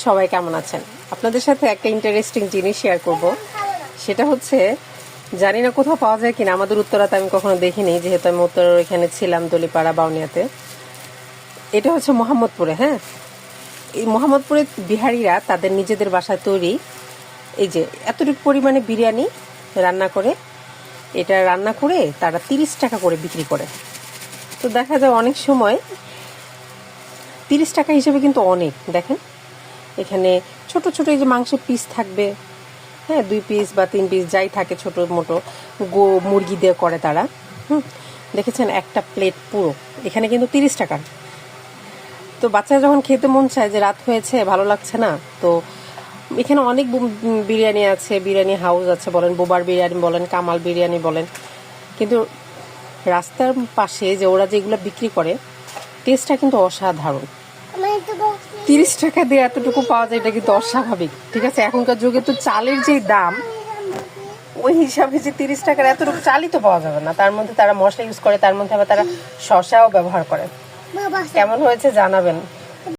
সবাই কেমন আছেন? আপনাদের সাথে একটা ইন্টারেস্টিং জিনিস শেয়ার করব। সেটা হচ্ছে, জানি না কোথাও পাওয়া যায় কিনা, আমাদের উত্তরাতে আমি কখনো দেখিনি, যেহেতু আমি উত্তর এখানে ছিলাম দলিপাড়া বাউনিয়াতে। এটা হচ্ছে মোহাম্মদপুরে। হ্যাঁ, এই মোহাম্মদপুরে বিহারিরা তাদের নিজেদের বাসায় তৈরি এই যে এতটুকু পরিমাণে বিরিয়ানি রান্না করে, এটা রান্না করে তারা 30 টাকা করে বিক্রি করে। তো দেখা যায় অনেক সময় 30 টাকা হিসেবে কিন্তু অনেক। দেখেন এখানে ছোট ছোট এই যে মাংসের পিস থাকবে, হ্যাঁ 2 পিস বা 3 পিস যাই থাকে, ছোট মোটো মুরগি দিয়ে করে তারা। দেখেছেন একটা প্লেট পুরো, এখানে কিন্তু 30 টাকা। তো বাচ্চারা যখন খেতে মন চায়, যে রাত হয়েছে ভালো লাগছে না, তো এখানে অনেক বিরিয়ানি আছে, বিরিয়ানি হাউস আছে, বলেন বোবার বিরিয়ানি বলেন, কামাল বিরিয়ানি বলেন, কিন্তু রাস্তার পাশে যে ওরা যেগুলো বিক্রি করে, টেস্টটা কিন্তু অসাধারণ। 30 টাকা দিয়ে এতটুকু পাওয়া যায়, এটা কিন্তু অস্বাভাবিক। ঠিক আছে, এখনকার যুগে তো চালের যে দাম, ওই হিসাবে যে 30 টাকার এতটুকু চালই তো পাওয়া যাবে না। তার মধ্যে তারা মশলা ইউজ করে, তার মধ্যে আবার তারা শসাও ব্যবহার করে। কেমন হয়েছে জানাবেন।